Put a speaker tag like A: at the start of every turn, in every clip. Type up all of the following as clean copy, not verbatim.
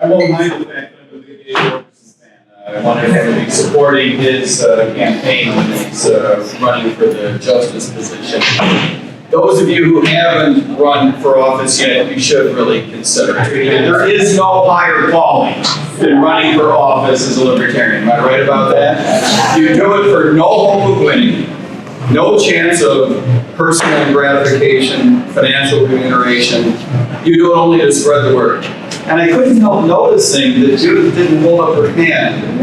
A: I won't hide the fact that I'm a big Gabe Wilkerson fan. I wanted him to be supporting his campaign when he's running for the justice position. Those of you who haven't run for office yet, you should really consider it. There is no higher calling than running for office as a libertarian. Am I right about that? You do it for no hope of winning, no chance of personal gratification, financial remuneration. You do it only to spread the word. And I couldn't help noticing that Judith didn't hold up her hand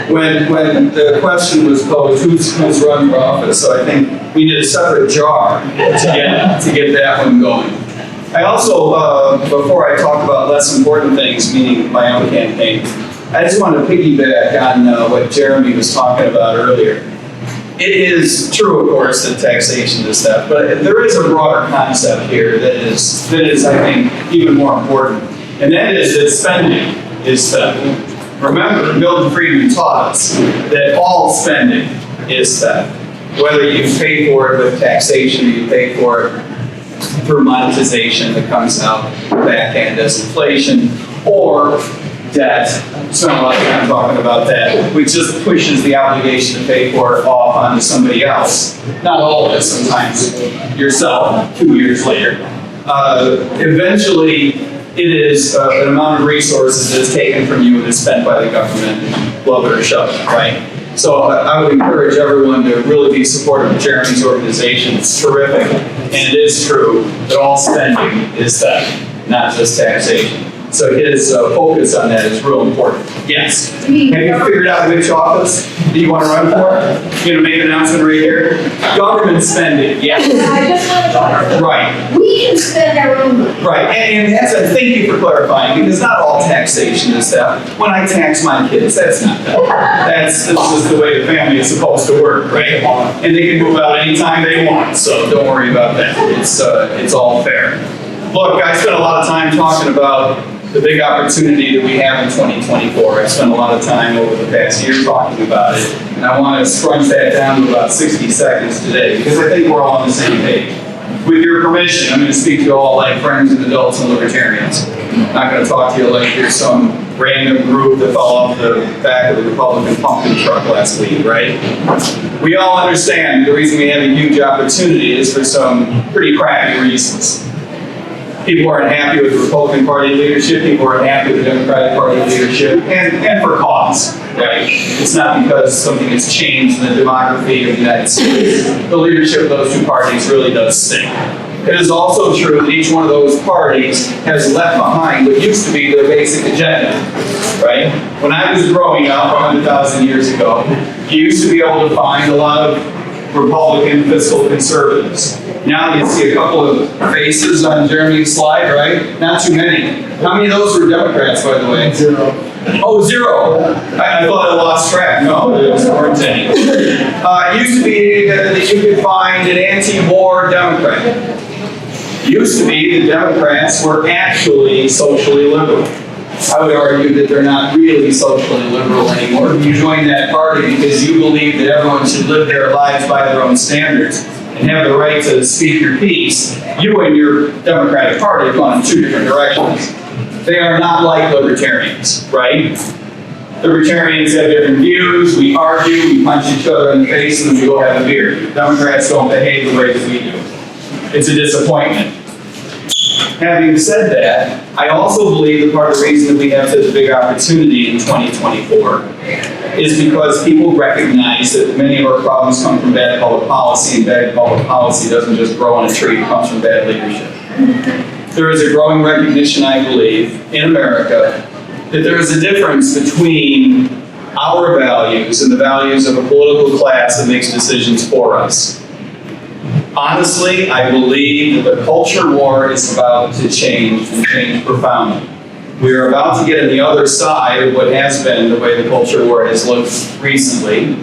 A: when the question was posed, who's run for office? So I think we need a separate jar to get that one going. I also, before I talk about less important things, meaning my own campaign, I just want to piggyback on what Jeremy was talking about earlier. It is true, of course, that taxation is theft, but there is a broader concept here that is, I think, even more important. And that is that spending is theft. Remember, Milton Friedman taught us that all spending is theft. Whether you pay for it with taxation or you pay for it through monetization that comes out backhand as inflation, or debt. Spend a lot of time talking about that, which just pushes the obligation to pay for it off onto somebody else. Not all of it, sometimes yourself 2 years later. Eventually, it is an amount of resources that is taken from you and is spent by the government, love it or shove it, right? So I would encourage everyone to really be supportive of Jeremy's organization. It's terrific, and it is true that all spending is theft, not just taxation. So his focus on that is real important. Yes? Have you figured out which office do you want to run for? You're going to make an announcement right here? Government spending, yes.
B: I just want to clarify.
A: Right.
B: We can spend our own money.
A: Right, and that's thank you for clarifying, because not all taxation is theft. When I tax my kids, that's not theft. That's just the way the family is supposed to work, right? And they can move out anytime they want, so don't worry about that. It's all fair. Look, I spent a lot of time talking about the big opportunity that we have in 2024. I spent a lot of time over the past year talking about it, and I want to scrunch that down to about 60 seconds today, because I think we're all on the same page. With your permission, I'm going to speak to all like friends and adults and libertarians. I'm not going to talk to you like you're some random group that fell off the back of the Republican pumpkin truck last week, right? We all understand the reason we have a huge opportunity is for some pretty crappy reasons. People aren't happy with the Republican Party leadership, people aren't happy with the Democratic Party leadership, and for cause, right? It's not because something has changed in the demography of the United States. The leadership of those two parties really does stink. It is also true that each one of those parties has left behind what used to be their basic agenda, right? When I was growing up 100,000 years ago, you used to be able to find a lot of Republican fiscal conservatives. Now you see a couple of faces on Jeremy's slide, right? Not too many. How many of those were Democrats, by the way?
C: 0.
A: Oh, 0. I thought I lost track. No, there weren't any. It used to be that you could find an anti-war Democrat. It used to be the Democrats were actually socially liberal. I would argue that they're not really socially liberal anymore. You joined that party because you believe that everyone should live their lives by their own standards and have the right to speak your piece. You and your Democratic Party have gone in two different directions. They are not like libertarians, right? Libertarians have different views, we argue, we punch each other in the face, and then we go have a beer. Democrats don't behave the way that we do. It's a disappointment. Having said that, I also believe that part of the reason that we have such a big opportunity in 2024 is because people recognize that many of our problems come from bad public policy, and bad public policy doesn't just grow on a tree, it comes from bad leadership. There is a growing recognition, I believe, in America that there is a difference between our values and the values of a political class that makes decisions for us. Honestly, I believe that the culture war is about to change, and change profoundly. We are about to get on the other side of what has been the way the culture war has looked recently,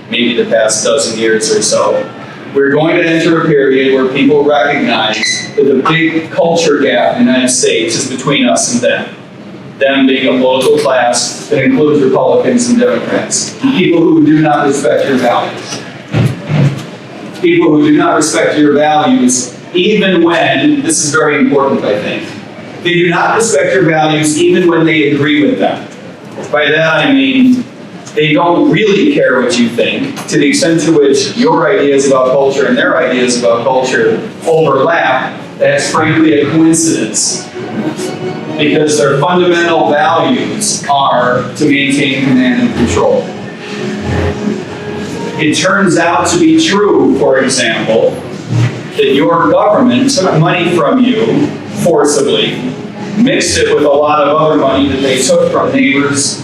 A: maybe the past dozen years or so. We're going to enter a period where people recognize that the big culture gap in the United States is between us and them. Them being a political class that includes Republicans and Democrats. People who do not respect your values. People who do not respect your values, even when, this is very important, I think, They do not respect your values even when they agree with them. By that I mean, they don't really care what you think, to the extent to which your ideas about culture and their ideas about culture overlap. That's frankly a coincidence, because their fundamental values are to maintain command and control. It turns out to be true, for example, that your government took money from you forcibly, mixed it with a lot of other money that they took from neighbors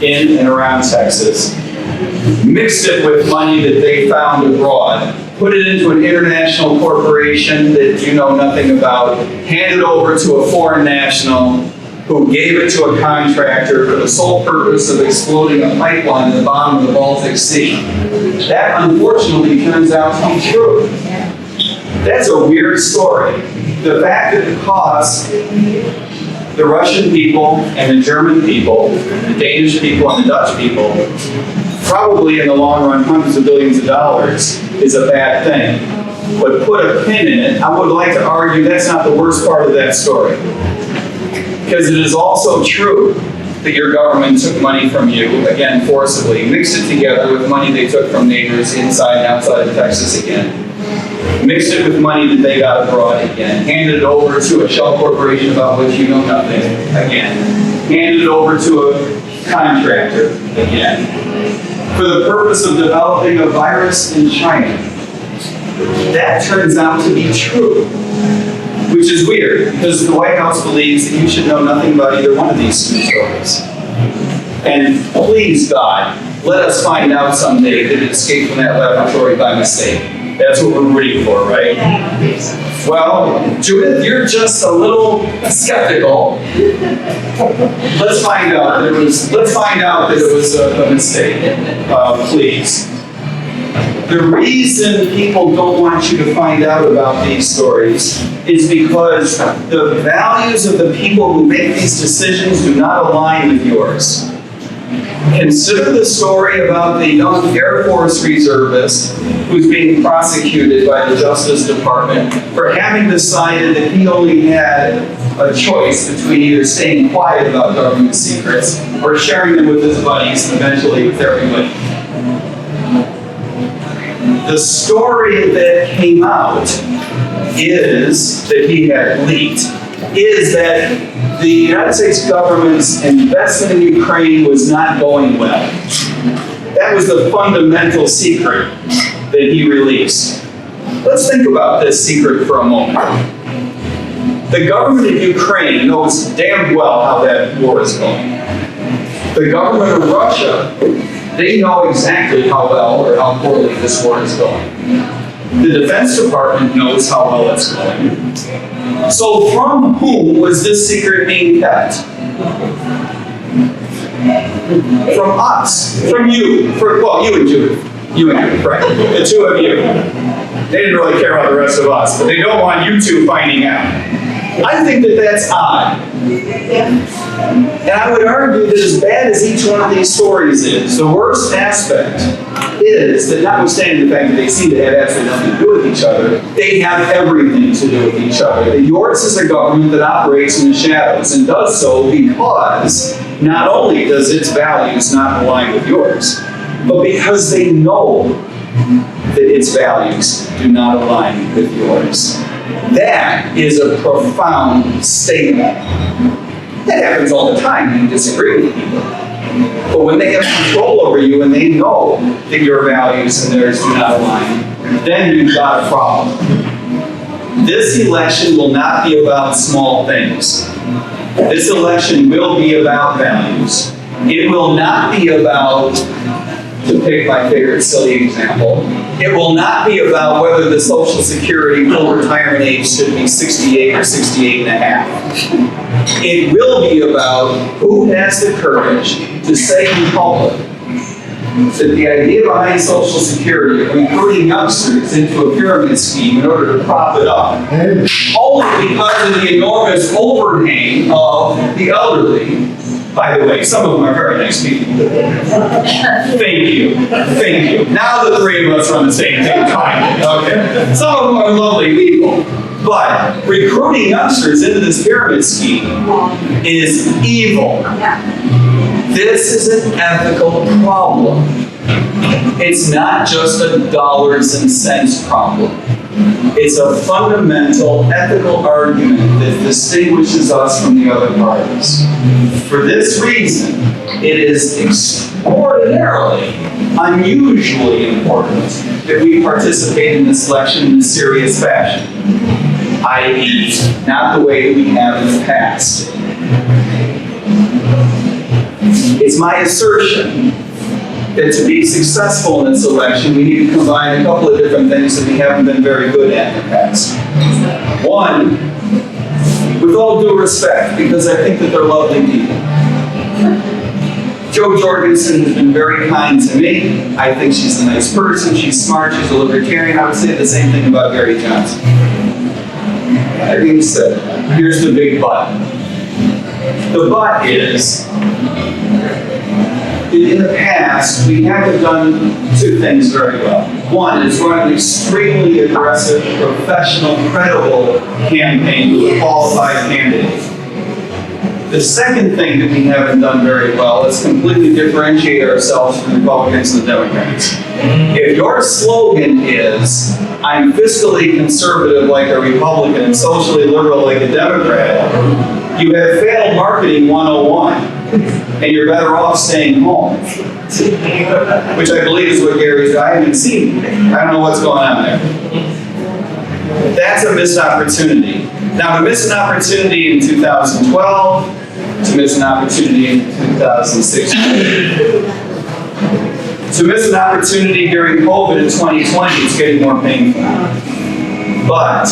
A: in and around Texas, mixed it with money that they found abroad, put it into an international corporation that you know nothing about, handed over to a foreign national who gave it to a contractor for the sole purpose of exploding a pipeline at the bottom of the Baltic Sea. That unfortunately turns out to be true. That's a weird story. The fact that it cost the Russian people and the German people, the Danish people and the Dutch people, probably in the long run hundreds of billions of dollars, is a bad thing. But put a pin in it, I would like to argue that's not the worst part of that story. Because it is also true that your government took money from you, again forcibly, mixed it together with money they took from neighbors inside and outside of Texas again, mixed it with money that they got abroad again, handed it over to a shell corporation about which you know nothing again, handed it over to a contractor again, for the purpose of developing a virus in China. That turns out to be true, which is weird, because the White House believes that you should know nothing about either one of these two stories. And please, God, let us find out someday that it escaped from that laboratory by mistake. That's what we're rooting for, right? Well, Judith, you're just a little skeptical. Let's find out that it was a mistake, please. The reason people don't want you to find out about these stories is because the values of the people who make these decisions do not align with yours. Consider the story about the young Air Force reservist who's being prosecuted by the Justice Department for having decided that he only had a choice between either staying quiet about government secrets or sharing them with his buddies and eventually with everybody. The story that came out is that he had leaked, is that the United States government's investment in Ukraine was not going well. That was the fundamental secret that he released. Let's think about this secret for a moment. The government of Ukraine knows damn well how that war is going. The government of Russia, they know exactly how well or how poorly this war is going. The Defense Department knows how well it's going. So from whom was this secret being kept? From us, from you, you and Judith. You and Judith, right? The two of you. They didn't really care about the rest of us, but they don't want you two finding out. I think that that's odd. And I would argue that as bad as each one of these stories is, the worst aspect is that notwithstanding the fact that they seem to have absolutely nothing to do with each other, they have everything to do with each other. That yours is a government that operates in the shadows and does so because not only does its values not align with yours, but because they know that its values do not align with yours. That is a profound statement. That happens all the time when you disagree with people. But when they have control over you and they know that your values and theirs do not align, then you've got a problem. This election will not be about small things. This election will be about values. It will not be about, to pick my favorite silly example, it will not be about whether the Social Security full retirement age should be 68 or 68 and a half. It will be about who has the courage to say in public that the idea behind Social Security of recruiting youngsters into a pyramid scheme in order to prop it up, only because of the enormous overhang of the elderly. By the way, some of them are very nice people. Thank you. Thank you. Now the three of us are on the same thing. Fine. Okay. Some of them are lovely people. But recruiting youngsters into this pyramid scheme is evil. This is an ethical problem. It's not just a dollars and cents problem. It's a fundamental ethical argument that distinguishes us from the other parties. For this reason, it is extraordinarily, unusually important that we participate in this election in a serious fashion, i.e., not the way we have in the past. It's my assertion that to be successful in this election, we need to combine a couple of different things that we haven't been very good at in the past. One, with all due respect, because I think that they're lovely people. Jo Jorgensen has been very kind to me. I think she's a nice person, she's smart, she's a libertarian. I would say the same thing about Gary Johnson. That being said, here's the big but. The but is, in the past, we haven't done two things very well. One is run an extremely aggressive, professional, credible campaign with a qualified candidate. The second thing that we haven't done very well is completely differentiate ourselves from the Republicans and the Democrats. If your slogan is, I'm fiscally conservative like a Republican and socially liberal like a Democrat, you have failed marketing 101. And you're better off staying home. Which I believe is what Gary's, I haven't seen. I don't know what's going on there. That's a missed opportunity. Now, to miss an opportunity in 2012, to miss an opportunity in 2016, to miss an opportunity during COVID in 2020, it's getting more painful. But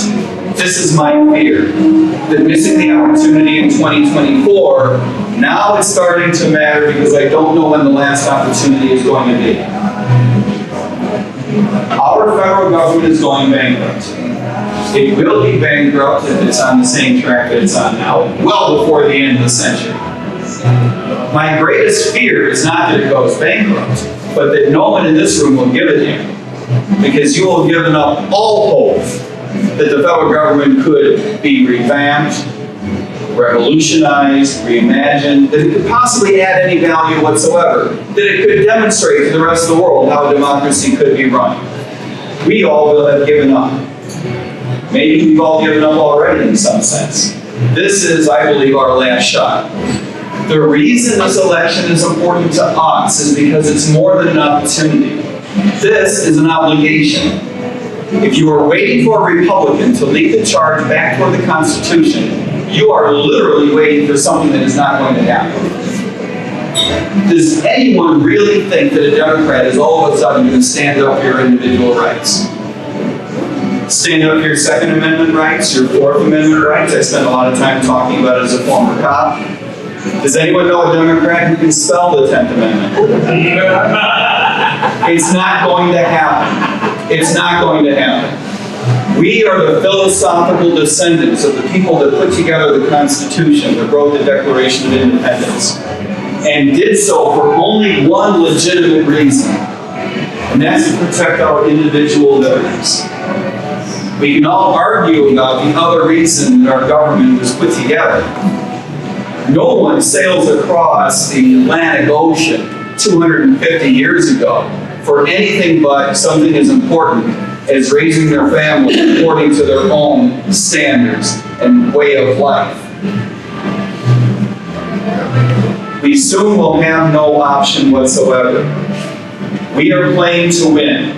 A: this is my fear, that missing the opportunity in 2024, now it's starting to matter because I don't know when the last opportunity is going to be. Our federal government is going bankrupt. It will be bankrupt if it's on the same track that it's on now, well before the end of the century. My greatest fear is not that it goes bankrupt, but that no one in this room will give it in, because you will have given up all hope that the federal government could be revamped, revolutionized, reimagined, that it could possibly add any value whatsoever, that it could demonstrate to the rest of the world how a democracy could be run. We all will have given up. Maybe we've all given up already in some sense. This is, I believe, our last shot. The reason this election is important to us is because it's more than an opportunity. This is an obligation. If you are waiting for a Republican to lead the charge back toward the Constitution, you are literally waiting for something that is not going to happen. Does anyone really think that a Democrat is all of a sudden going to stand up for your individual rights? Stand up for your Second Amendment rights, your Fourth Amendment rights? I spent a lot of time talking about it as a former cop. Does anyone know a Democrat who can spell the 10th Amendment? It's not going to happen. It's not going to happen. We are the philosophical descendants of the people that put together the Constitution, that wrote the Declaration of Independence, and did so for only one legitimate reason, and that's to protect our individual liberties. We can all argue about the other reason that our government was put together. No one sails across the Atlantic Ocean 250 years ago for anything but something as important as raising their family according to their own standards and way of life. We soon will have no option whatsoever. We are playing to win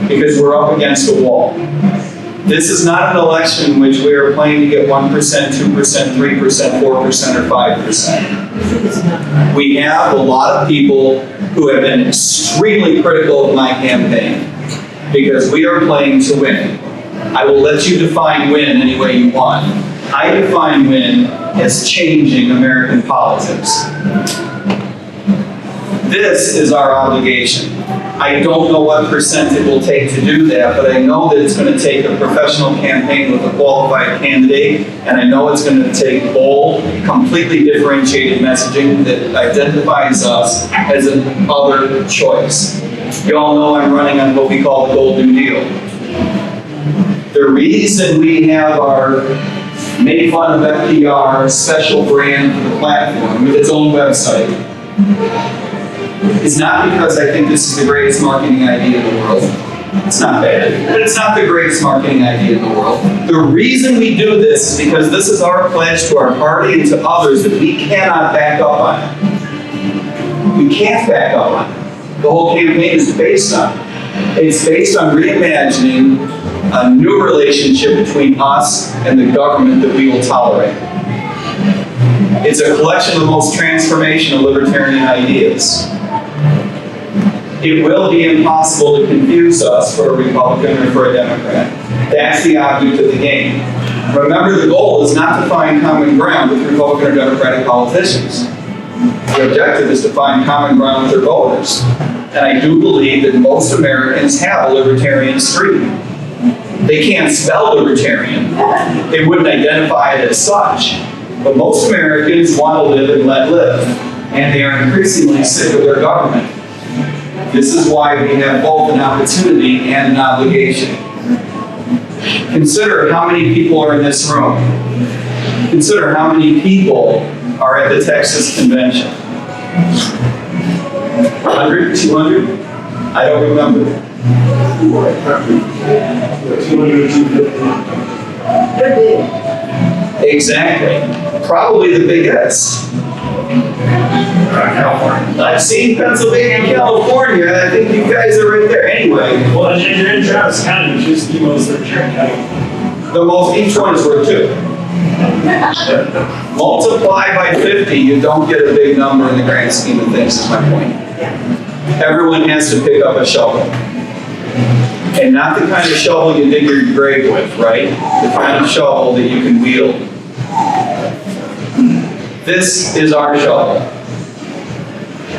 A: because we're up against a wall. This is not an election in which we are playing to get 1%, 2%, 3%, 4%, or 5%. We have a lot of people who have been extremely critical of my campaign because we are playing to win. I will let you define win any way you want. I define win as changing American politics. This is our obligation. I don't know what percent it will take to do that, but I know that it's going to take a professional campaign with a qualified candidate, and I know it's going to take bold, completely differentiated messaging that identifies us as an other choice. You all know I'm running on what we call the Golden Deal. The reason reason we have our make fun of FDR special brand for the platform with its own website is not because I think this is the greatest marketing idea in the world. It's not bad, but it's not the greatest marketing idea in the world. The reason we do this is because this is our pledge to our party and to others that we cannot back up on. We can't back up on. The whole campaign is based on. It's based on reimagining a new relationship between us and the government that we will tolerate. It's a collection of the most transformational libertarian ideas. It will be impossible to confuse us for a Republican or for a Democrat. That's the object of the game. Remember, the goal is not to find common ground with Republican or Democratic politicians. The objective is to find common ground with their voters. And I do believe that most Americans have a libertarian streak. They can't spell libertarian. They wouldn't identify it as such. But most Americans want to live and let live. And they are increasingly sick of their government. This is why we have both an opportunity and an obligation. Consider how many people are in this room. Consider how many people are at the Texas convention. 100, 200? I don't remember.
C: 200, 250.
A: Exactly. Probably the biggest. I've seen Pennsylvania and California, and I think you guys are right there. Anyway,
C: Well, and you're in Travis County, which is the most libertarian county.
A: the most, each one is worth 2. Multiply by 50, you don't get a big number in the grand scheme of things, is my point. Everyone has to pick up a shovel. And not the kind of shovel you dig your grave with, right? The kind of shovel that you can wield. This is our shovel.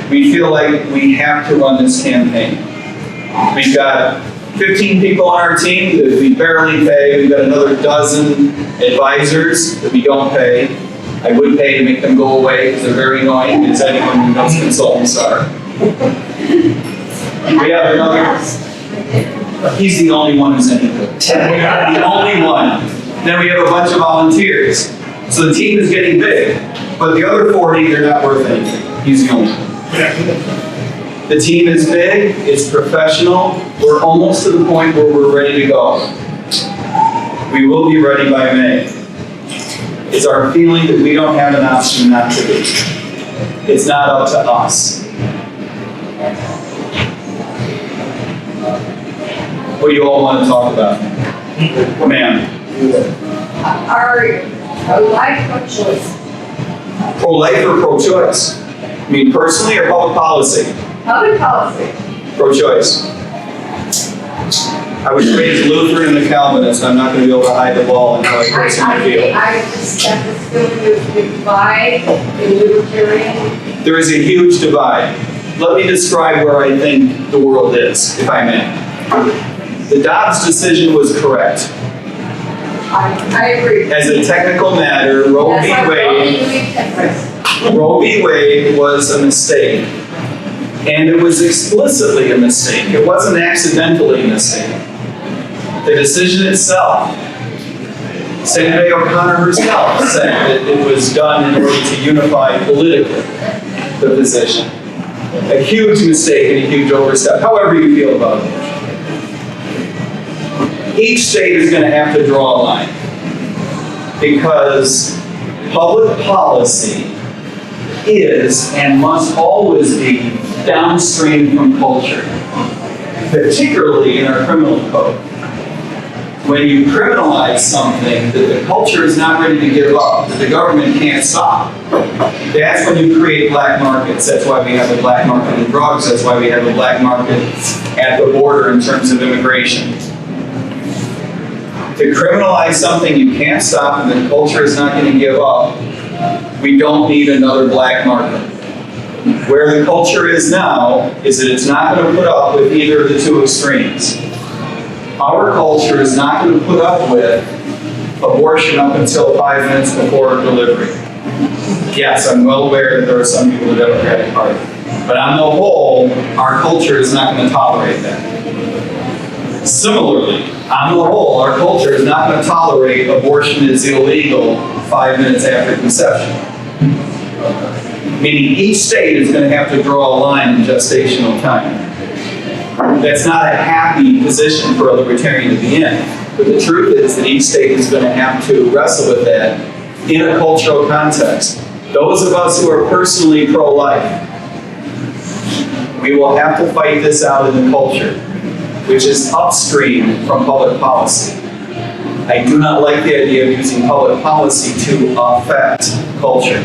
A: We feel like we have to run this campaign. We've got 15 people on our team that we barely pay. We've got another dozen advisors that we don't pay. I would pay to make them go away because they're very annoying, as anyone who knows consultants are. We have another. He's the only one who's any good. The only one. Then we have a bunch of volunteers. So the team is getting big. But the other 40, they're not worth anything. He's the only one. The team is big, it's professional. We're almost to the point where we're ready to go. We will be ready by May. It's our feeling that we don't have an option not to be. It's not up to us. What do you all want to talk about? Ma'am.
B: Are life pro-choice?
A: Pro-life or pro-choice? I mean, personally or public policy?
B: Public policy.
A: Pro-choice. I was raised Lutheran and a Calvinist. I'm not going to be able to hide the ball and how I personally feel.
B: I just have this feeling there's a divide in libertarian.
A: There is a huge divide. Let me describe where I think the world is, if I may. The Dobbs decision was correct.
B: I agree.
A: As a technical matter, Roe v. Wade was a mistake. And it was explicitly a mistake. It wasn't accidentally a mistake. The decision itself, Senator O'Connor herself said that it was done in order to unify politically the position. A huge mistake and a huge overstep, however you feel about it. Each state is going to have to draw a line because public policy is and must always be downstream from culture, particularly in our criminal code. When you criminalize something that the culture is not ready to give up, that the government can't stop, that's when you create black markets. That's why we have a black market in drugs. That's why we have a black market at the border in terms of immigration. To criminalize something you can't stop and the culture is not going to give up, we don't need another black market. Where the culture is now is that it's not going to put up with either of the two extremes. Our culture is not going to put up with abortion up until 5 minutes before delivery. Yes, I'm well aware that there are some people in the Democratic Party. But on the whole, our culture is not going to tolerate that. Similarly, on the whole, our culture is not going to tolerate abortion is illegal 5 minutes after conception. Meaning each state is going to have to draw a line in gestational time. That's not a happy position for a libertarian to be in. But the truth is that each state is going to have to wrestle with that in a cultural context. Those of us who are personally pro-life, we will have to fight this out in the culture, which is upstream from public policy. I do not like the idea of using public policy to affect culture.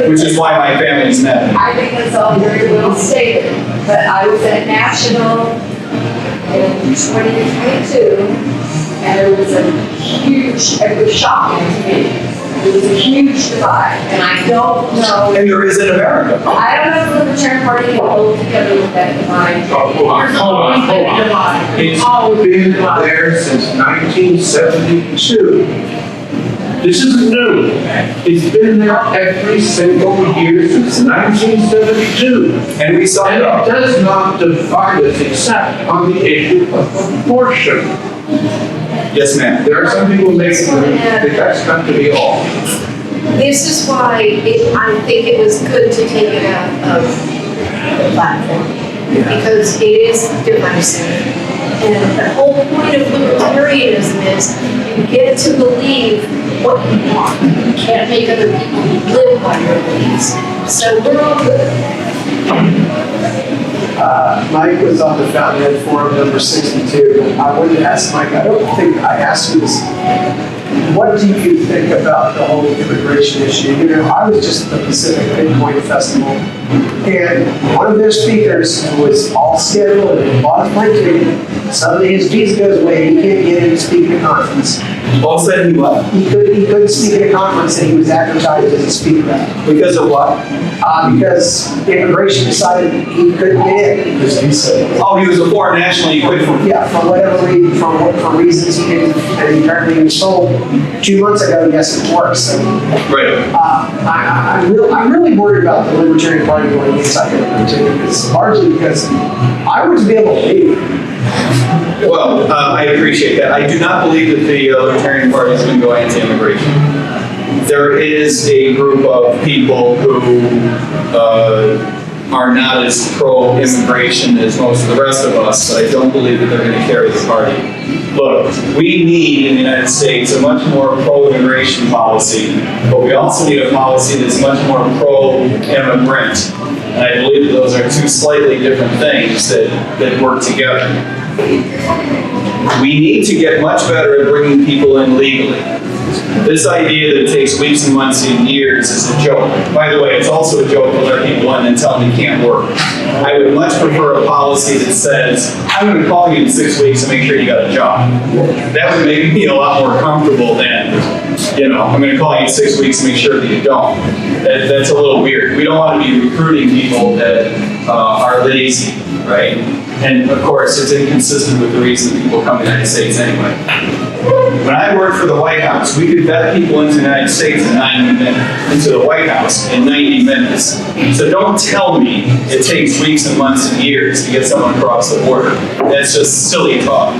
A: Which is why my family's mad.
B: I think that's all very well stated, but I was at National in 2022, and there was a huge, it was shocking to me. There was a huge divide, and I don't know.
A: And there is in America.
B: I don't know if the Libertarian Party can hold together with that divide.
D: Hold on. It's been there since 1972. This isn't new. It's been there every single year since 1972.
A: And we saw
D: And
A: it.
D: it does not divide us except on the issue of abortion.
A: Yes, ma'am.
D: There are some people making the that's got to be all.
E: This is why I think it was good to take it out of the platform, because it is divisive. And the whole point of libertarianism is you get to believe what you want. You can't make other people live by your beliefs. So we're all good.
F: Mike was on the Fountainhead Forum number 62. I wanted to ask Mike, I don't think I asked you this. What do you think about the whole immigration issue? You know, I was just at the Pacific Bitcoin Festival, and one of their speakers was all scheduled and bought a plane ticket. Suddenly his visa goes away, he can't get in to speak at a conference.
A: All said he what?
F: He couldn't speak at a conference that he was advertised as a speaker at.
A: Because of what?
F: Because immigration decided he couldn't get in.
A: Oh, he was a foreign national, he quit from.
F: Yeah, for whatever reason, for reasons he didn't, and apparently he was told 2 months ago, yes, it works. So,
A: Right.
F: I'm really worried about the Libertarian Party going inside immigration. It's largely because I would be able to leave.
A: Well, I appreciate that. I do not believe that the Libertarian Party is going to go anti-immigration. There is a group of people who are not as pro-immigration as most of the rest of us, but I don't believe that they're going to carry the party. Look, we need in the United States a much more pro-immigration policy, but we also need a policy that's much more pro-immigrant. And I believe that those are two slightly different things that work together. We need to get much better at bringing people in legally. This idea that it takes weeks and months and years is a joke. By the way, it's also a joke to let people in and tell them you can't work. I would much prefer a policy that says, I'm going to call you in 6 weeks to make sure you got a job. That would make me a lot more comfortable than, I'm going to call you in 6 weeks to make sure that you don't. That's a little weird. We don't want to be recruiting people that are lazy, right? And of course, it's inconsistent with the reason that people come to the United States anyway. When I worked for the White House, we could vet people into the United States in 90 minutes, into the White House in 90 minutes. So don't tell me it takes weeks and months and years to get someone across the border. That's just silly talk.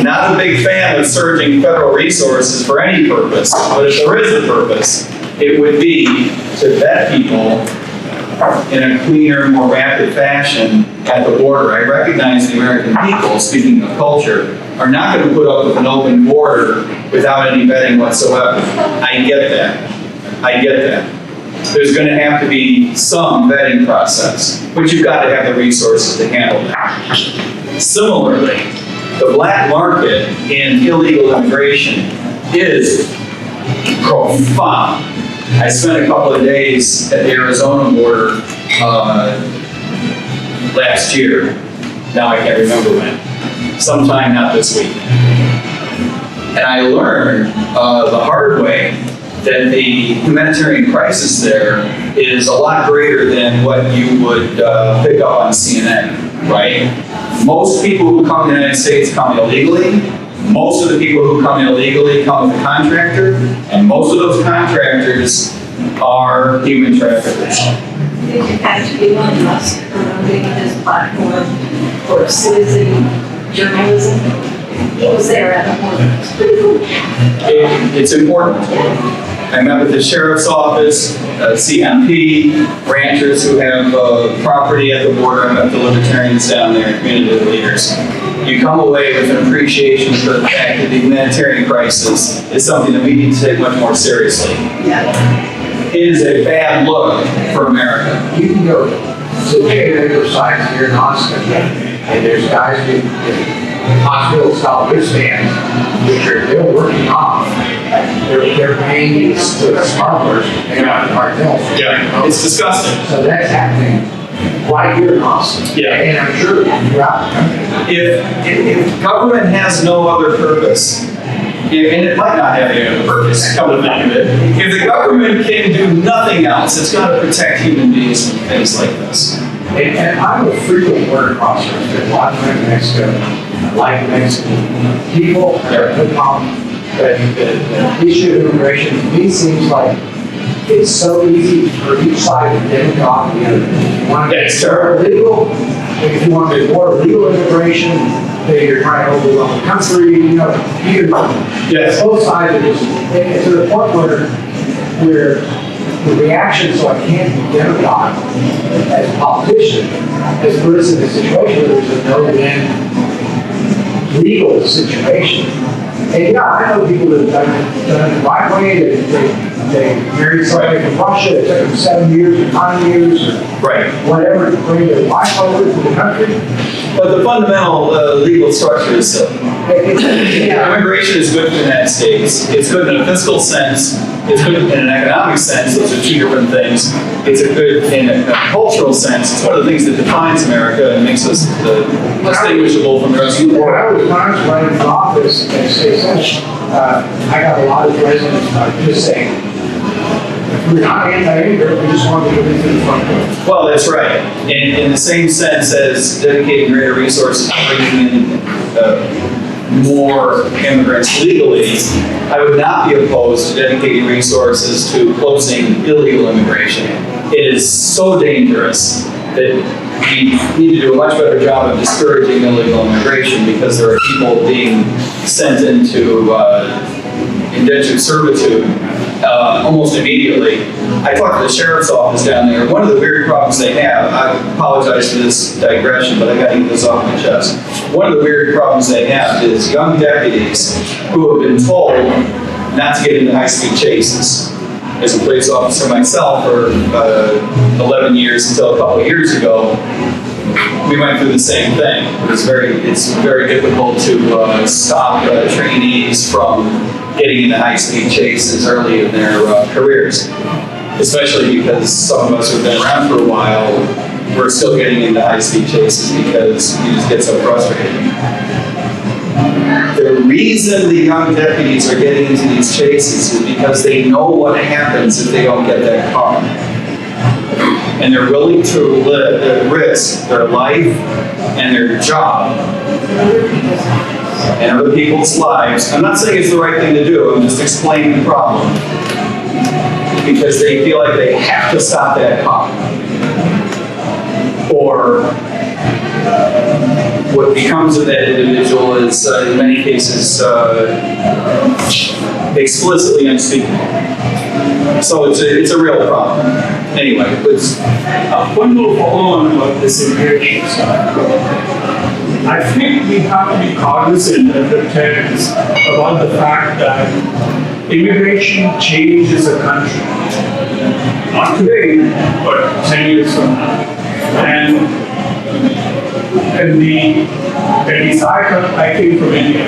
A: Not a big fan of surging federal resources for any purpose, but if there is a purpose, it would be to vet people in a cleaner, more rapid fashion at the border. I recognize the American people, speaking of culture, are not going to put up with an open border without any vetting whatsoever. I get that. There's going to have to be some vetting process, but you've got to have the resources to handle that. Similarly, the black market in illegal immigration is profound. I spent a couple of days at the Arizona border last year. Now I can't remember when. Sometime not this week. And I learned the hard way that the humanitarian crisis there is a lot greater than what you would pick up on CNN, right? Most people who come to the United States come illegally. Most of the people who come illegally come with a contractor, and most of those contractors are human traffickers.
E: think it had to be Elon Musk promoting his platform for citizen journalism. He was there at the point. It's pretty cool.
A: It's important. I met with the sheriff's office, CMP, ranchers who have property at the border. I met with the Libertarians down there, community leaders. You come away with an appreciation for the fact that the humanitarian crisis is something that we need to take much more seriously.
E: Yeah.
A: It is a bad look for America.
G: You can go to the other sites here in Austin, and there's guys in hospitals called wristbands, which they're working off. They're paying these to the smugglers and not the cartels.
A: Yeah, it's disgusting.
G: So that's happening right here in Austin.
A: Yeah.
G: And I'm sure throughout the country.
A: If government has no other purpose, and it might not have any other purpose, come to think of it, if the government can do nothing else, it's got to protect human beings from things like this.
G: And I'm a frequent border crosser. I've been a lot of time in Mexico. I like Mexican people. They're a good problem. But the issue of immigration to me seems like it's so easy for each side to demagogue the other. You want to
A: That's
G: get more legal, if you want to get more legal immigration, then you're trying to overwhelm the country, you can,
A: Yes.
G: both sides are just, it's to the point where the reaction, so I can't be demagogue as a politician, has put us in a situation where there's a no-win legal situation. And yeah, I know people that have done it the right way, they married somebody from Russia, it took them 7 years or 9 years or
A: Right.
G: whatever to bring their wife over to the country.
A: But the fundamental legal structure is silly. Immigration is good for the United States. It's good in a fiscal sense. It's good in an economic sense. Those are two different things. It's a good in a cultural sense. It's one of the things that defines America and makes us distinguishable from the rest of the
G: When
A: world.
G: I was running for office in the state senate, I got a lot of residents just saying, we're not anti-immigrant, we just want to get into the front door.
A: Well, that's right. In the same sense as dedicating greater resources to bringing in more immigrants legally, I would not be opposed to dedicating resources to closing illegal immigration. It is so dangerous that we need to do a much better job of discouraging illegal immigration because there are people being sent into indentured servitude almost immediately. I talked to the sheriff's office down there. One of the weird problems they have, I apologize for this digression, but I got to get this off my chest. One of the weird problems they have is young deputies who have been told not to get into high-speed chases. As a police officer myself for 11 years until a couple of years ago, we went through the same thing. It's very difficult to stop trainees from getting into high-speed chases early in their careers, especially because some of us who've been around for a while, we're still getting into high-speed chases because you just get so frustrated. The reason the young deputies are getting into these chases is because they know what happens if they don't get that car. And they're willing to risk their life and their job and other people's lives. I'm not saying it's the right thing to do, I'm just explaining the problem. Because they feel like they have to stop that car. Or what becomes of that individual is, in many cases, explicitly unspeakable. So it's a real problem. Anyway, let's.
C: One more follow-on about this immigration stuff. I think we have to be cognizant as libertarians about the fact that immigration changes a country. Not today, but 10 years from now. And the I came from India.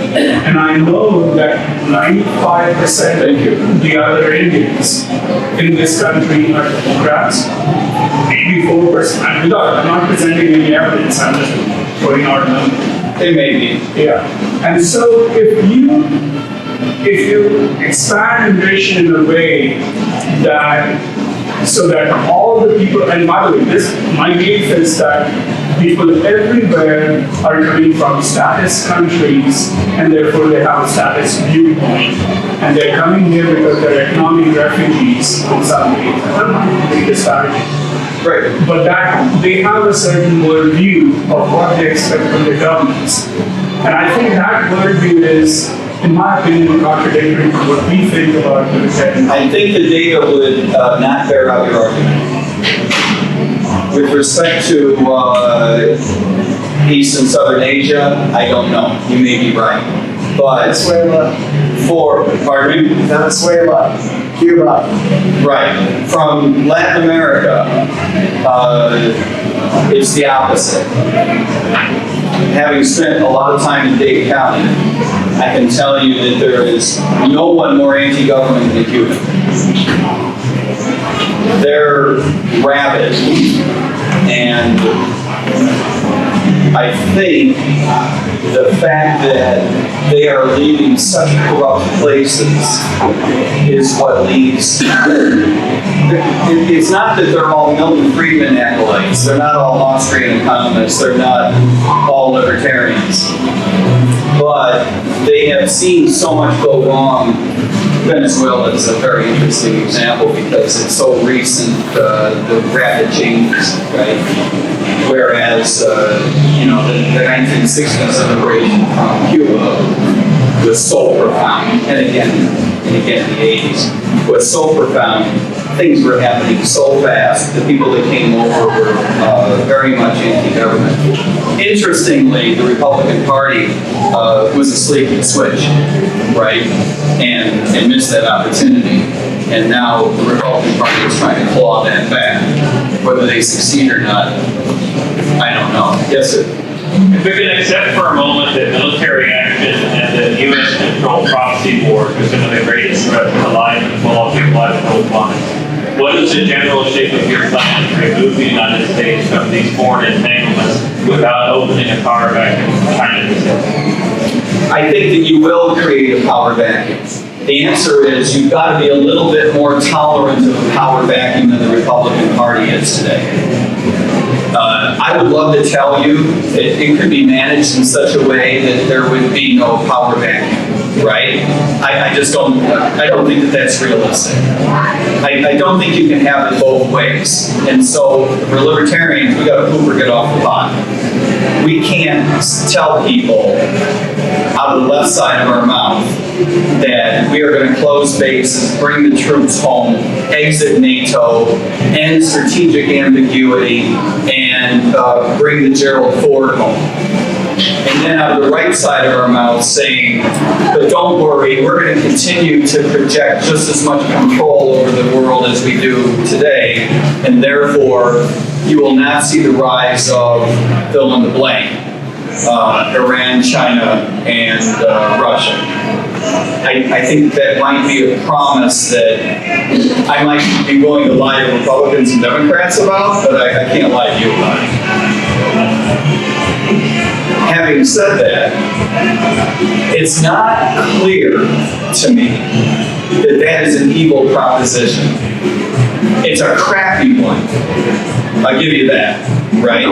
C: And I know that 95% of the other Indians in this country are Democrats. Maybe 4%. I'm not presenting any evidence, I'm just throwing out a number.
A: They may be.
C: Yeah. And so if you expand immigration in a way that so that all the people, and by the way, my belief is that people everywhere are coming from status countries, and therefore they have a status viewpoint. And they're coming here because they're economic refugees in some ways. I'm not being disparaging.
A: Right.
C: But that they have a certain worldview of what they expect from the governments. And I think that worldview is, in my opinion, contradictory to what we think about libertarian.
A: I think the data would not bear out your argument. With respect to East and Southern Asia, I don't know. You may be right. But
F: Venezuela,
A: pardon me?
F: Venezuela, Cuba.
A: Right. From Latin America, it's the opposite. Having spent a lot of time in Dade County, I can tell you that there is no one more anti-government than Cuba. They're rabid, and I think the fact that they are leaving such corrupt places is what leads. It's not that they're all Milton Friedman acolytes. They're not all Austrian economists. They're not all libertarians. But they have seen so much go wrong. Venezuela is a very interesting example because it's so recent, the rapid changes, right? Whereas, the 1960s immigration from Cuba was so profound, and again, the 80s was so profound. Things were happening so fast. The people that came over were very much anti-government. Interestingly, the Republican Party was asleep at the switch, right? And missed that opportunity. And now the Republican Party is trying to claw that back. Whether they succeed or not, I don't know. Yes, sir.
H: If we could accept for a moment that military action and the U.S.-controlled proxy wars are some of the greatest threats to life and biological lines, what is the general shape of your plan to remove the United States from these foreign entanglements without opening a power vacuum for China to sit?
A: I think that you will create a power vacuum. The answer is you've got to be a little bit more tolerant of a power vacuum than the Republican Party is today. I would love to tell you that it could be managed in such a way that there would be no power vacuum, right? I just don't, I don't think that that's realistic. I don't think you can have it both ways. And so for libertarians, we got to poop or get off the pot. We can't tell people out of the left side of our mouth that we are going to close bases, bring the troops home, exit NATO, end strategic ambiguity, and bring the Gerald Ford home. And then out of the right side of our mouth saying, but don't worry, we're going to continue to project just as much control over the world as we do today, and therefore you will not see the rise of fill in the blank. Iran, China, and Russia. I think that might be a promise that I might be willing to lie to Republicans and Democrats about, but I can't lie to you about it. Having said that, it's not clear to me that that is an evil proposition. It's a crappy one. I'll give you that, right?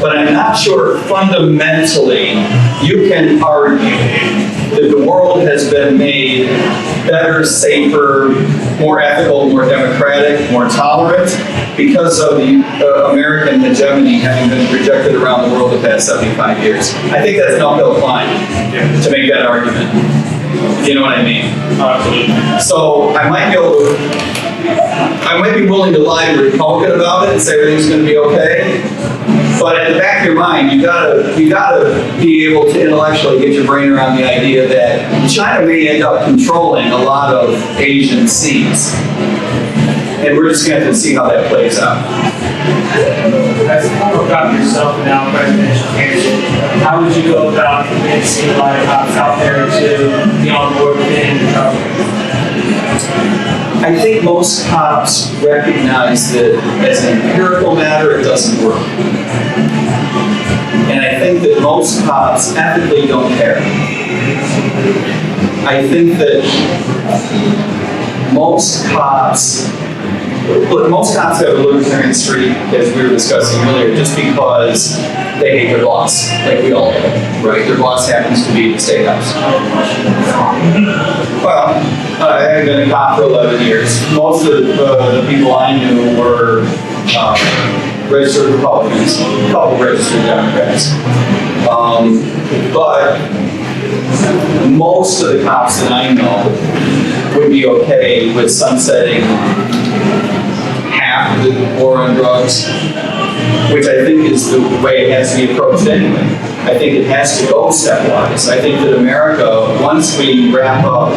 A: But I'm not sure fundamentally you can argue that the world has been made better, safer, more ethical, more democratic, more tolerant because of the American hegemony having been projected around the world the past 75 years. I think that's an uphill climb to make that argument. You know what I mean?
H: Absolutely.
A: So I might be willing to lie to a Republican about it and say everything's going to be okay. But at the back of your mind, you gotta be able to intellectually get your brain around the idea that China may end up controlling a lot of Asian seas. And we're just gonna have to see how that plays out.
F: As about yourself now, presidential candidate, how would you go about convincing a lot of cops out there to be on board with ending the trouble?
A: I think most cops recognize that as an empirical matter, it doesn't work. And I think that most cops ethically don't care. I think that most cops have a libertarian streak, as we were discussing earlier, just because they hate their boss, like we all do, right? Their boss happens to be the state house. Well, I've been a cop for 11 years. Most of the people I knew were registered Republicans, a couple registered Democrats. But most of the cops that I know would be okay with sunsetting half of the war on drugs, which I think is the way it has to be approached anyway. I think it has to go stepwise. I think that America, once we wrap up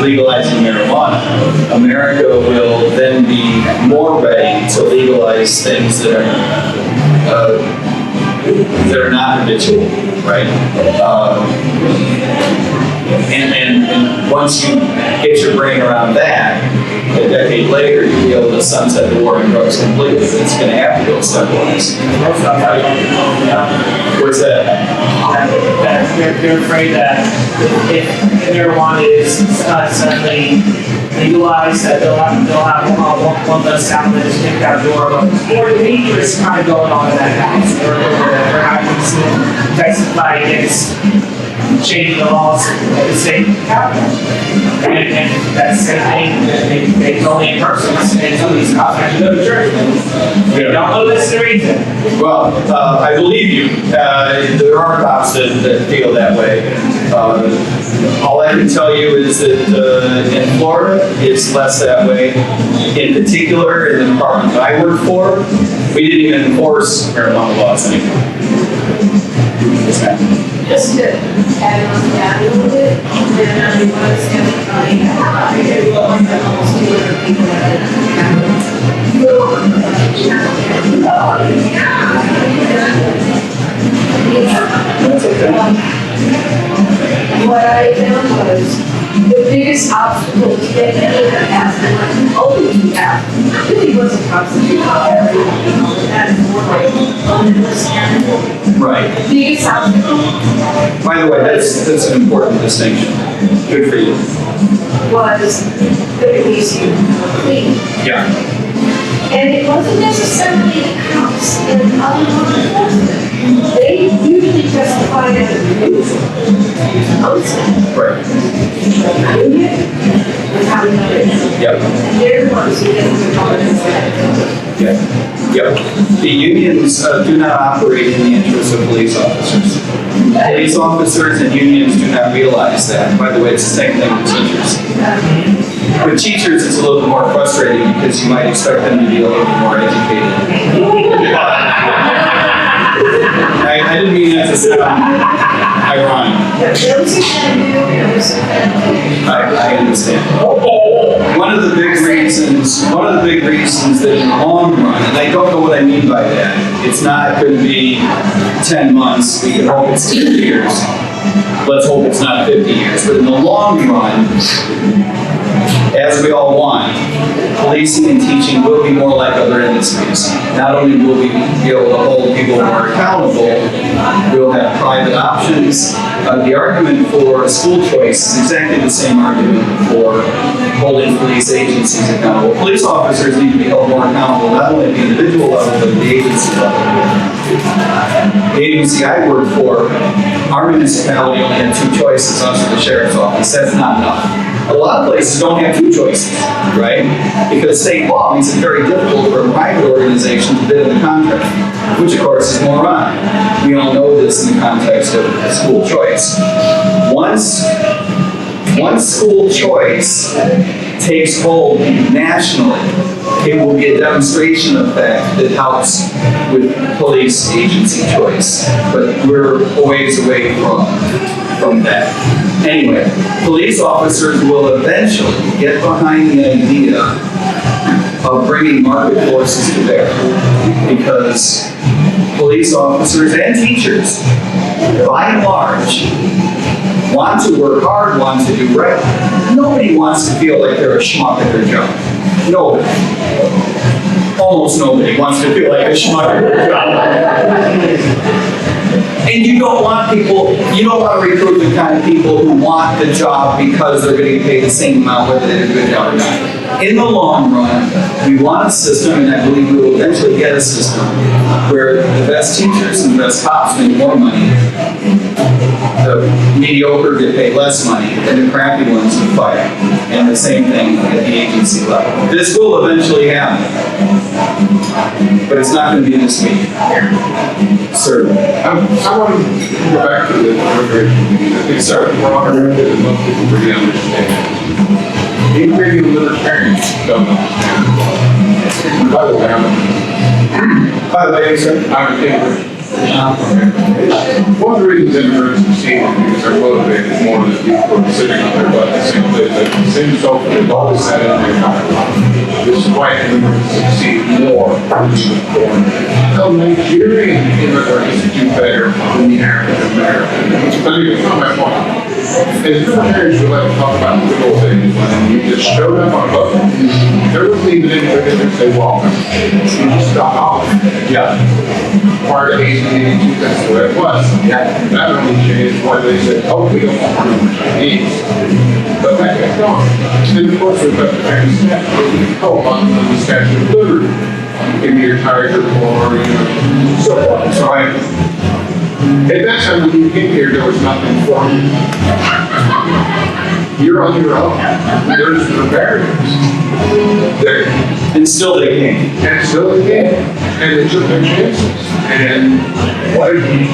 A: legalizing marijuana, America will then be more ready to legalize things that are not habitual, right? And once you get your brain around that, a decade later, you'll be able to sunset the war on drugs completely, but it's going to have to go stepwise. Where's that?
I: They're afraid that if marijuana is suddenly legalized, that they'll have one less town that is kicked out the door. But more dangerous kind of going on in that house. They're having to testify against changing the laws at the state capital. And that's the same thing, they only in person, and some of these cops actually go to church. They don't know this the reason.
A: Well, I believe you. There are cops that feel that way. All I can tell you is that in Florida, it's less that way. In particular, in the department that I work for, we didn't even enforce marijuana laws anymore. Yes, ma'am.
E: Just to add on to that a little bit, then I was in the county, almost 200 people what I found was the biggest obstacle to getting any of that passed and what you always have really wasn't constitutional area. That's more like
A: Right.
E: the biggest obstacle
A: By the way, that's an important distinction. Good for you.
E: was the police clean.
A: Yeah.
E: And it wasn't necessarily the cops and other law enforcement. They usually testified as a news.
A: Right.
E: Without knowing.
A: Yep.
E: They're the ones who get the knowledge.
A: Yeah. Yep. The unions do not operate in the interest of police officers. Police officers and unions do not realize that. By the way, it's the same thing with teachers. With teachers, it's a little bit more frustrating because you might expect them to be a little bit more educated. I didn't mean that to sound ironic. I understand. One of the big reasons that in the long run, and I don't know what I mean by that, it's not going to be 10 months, we can hope it's 2 years. Let's hope it's not 50 years, but in the long run, as we all want, policing and teaching will be more like other industries. Not only will we be able to hold people more accountable, we'll have private options. The argument for school choice is exactly the same argument for holding police agencies accountable. Police officers need to be held more accountable, not only at the individual level, but at the agency level. The agency I work for, our municipality only had 2 choices, us or the sheriff's office. That's not enough. A lot of places don't have 2 choices, right? Because state law makes it very difficult for a private organization to bid in the contract, which of course is moron. We all know this in the context of school choice. Once school choice takes hold nationally, it will be a demonstration effect that helps with police agency choice. But we're a ways away from that. Anyway, police officers will eventually get behind the idea of bringing market forces to bear, because police officers and teachers, by and large, want to work hard, want to do right. Nobody wants to feel like they're a schmuck at their job. Nobody. Almost nobody wants to feel like a schmuck at their job. And you don't want to recruit the kind of people who want the job because they're going to get paid the same amount whether they do a good job or not. In the long run, We want a system, and I believe we will eventually get a system, where the best teachers and the best cops make more money. The mediocre get paid less money, and the crappy ones get fired. And the same thing at the agency level. This will eventually happen. But it's not going to be this week. Certainly.
D: I want to go back to the immigration thing. I think certain broader that most people really understand. Even the libertarians don't understand. By the way,
A: By the way, sir,
D: I'm a immigrant. One of the reasons immigrants succeed is because they're motivated more than people who are sitting on their butt in the same place, the same sofa they've always sat in their entire life. This is why immigrants succeed more than the Nigerian immigrants do better than the African American. But it's not my point. As libertarians, we like to talk about the good old days when you just showed up on a boat, there wasn't even anybody to say welcome. You just got off.
A: yeah.
D: Part of 1882, that's the way it was. Yeah. That only changed when they said, oh, we don't want to Chinese. But that kept going. And of course, we've got the famous on the Statue of Liberty. Give me your tiger or, so on. So at that time when you came here, there was nothing for you. You're on your own. There's no barriers. There.
A: And still they came.
D: And still they came. And they took their chances. And what did you?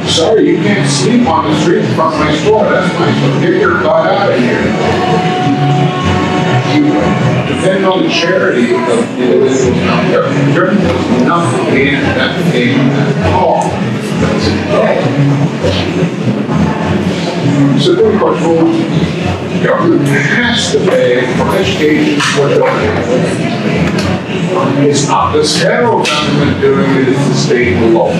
D: Sorry, you can't sleep on the street in front of my store. That's my store. Get your butt out of here. You depend on the charity of the individuals out there. There was nothing in that game at all. So then, of course, the government has to pay for education for children. It's not the federal government doing it, it's the state and local.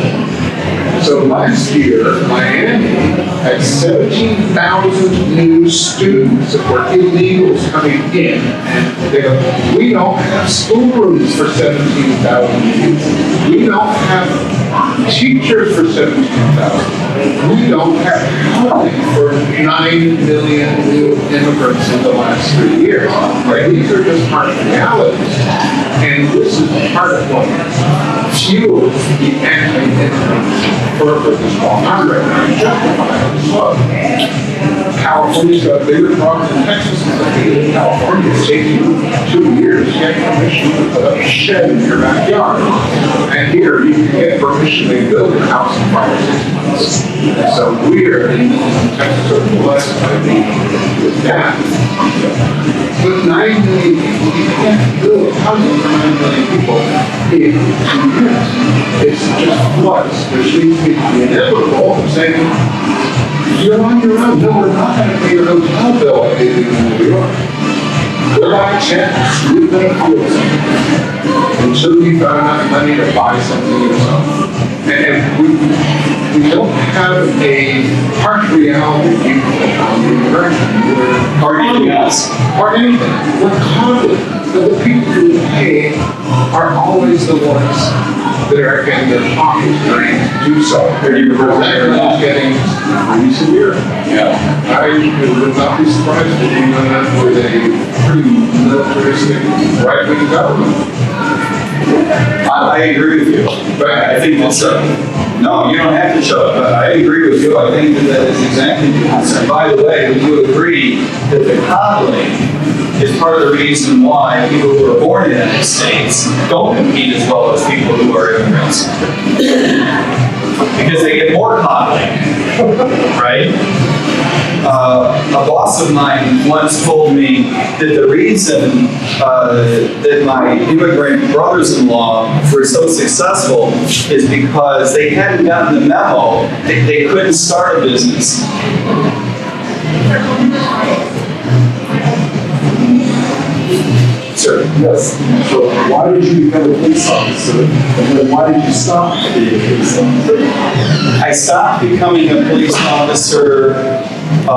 D: So last year, Miami had 17,000 new students that were illegals coming in. And they go, we don't have schoolrooms for 17,000 people. We don't have teachers for 17,000. We don't have housing for 9 million new immigrants in the last 3 years. Right? These are just hard realities. And this is part of what fuels the anti-immigrant purpose is going on right now. You justify it as well. California's got bigger problems than Texas. In California, it's taking 2 years to get permission to put up a shed in your backyard. And here, you can get permission to build a house in 5 or 6 months. So we're in Texas are blessed by being with that. But 9 million people, you can't build housing for 9 million people in 2 years. It's just floods, which leads me to the inevitable of saying, you're on your own. No, we're not going to pay your hotel bill like they do in New York. We're not chance. We're going to feel something until you got enough money to buy something yourself. And we don't have a harsh reality on the American.
A: Or anything else.
D: Or anything. We're confident that the people who pay are always the ones that are getting their pockets drained to do so. Everyone's getting pretty severe.
A: Yeah.
D: I would not be surprised if we went up with a pretty militaristic right-wing government.
A: I agree with you. But I think that's no, you don't have to show it, but I agree with you. I think that is exactly the concern. By the way, would you agree that the coddling is part of the reason why people who are born in the United States don't compete as well as people who are immigrants? Because they get more coddling, right? A boss of mine once told me that the reason that my immigrant brothers-in-law were so successful is because they hadn't gotten the memo that they couldn't start a business. Sir.
J: Yes. So why did you become a police officer? And then why did you stop being a police officer?
A: I stopped becoming a police officer. I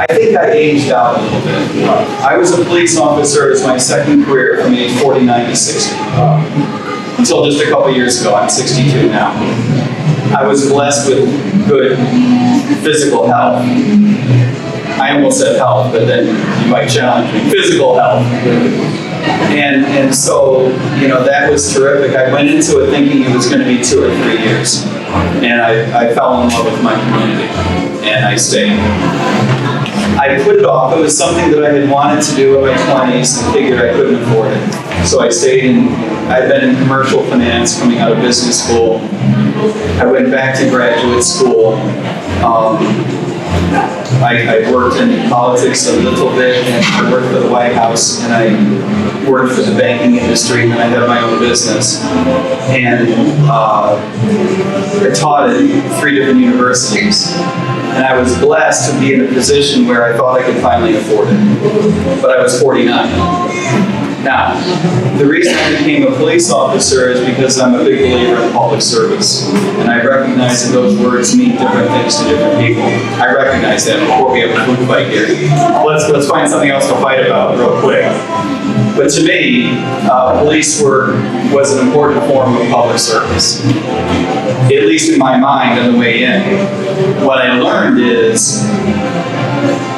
A: think I aged out a little bit. I was a police officer as my second career from age 49 to 60. Until just a couple years ago. I'm 62 now. I was blessed with good physical health. I almost said health, but then you might challenge me, physical health. And so, that was terrific. I went into it thinking it was going to be 2 or 3 years. And I fell in love with my community, and I stayed. I put it off. It was something that I had wanted to do in my 20s and figured I couldn't afford it. So I stayed I'd been in commercial finance coming out of business school. I went back to graduate school. I worked in politics a little bit, and I worked for the White House, and I worked for the banking industry, and then I had my own business. And I taught at 3 different universities. And I was blessed to be in a position where I thought I could finally afford it. But I was 49. Now, the reason I became a police officer is because I'm a big believer in public service. And I recognize that those words mean different things to different people. I recognize that before we have a food fight here. Let's find something else to fight about real quick. But to me, police work was an important form of public service, at least in my mind on the way in. What I learned is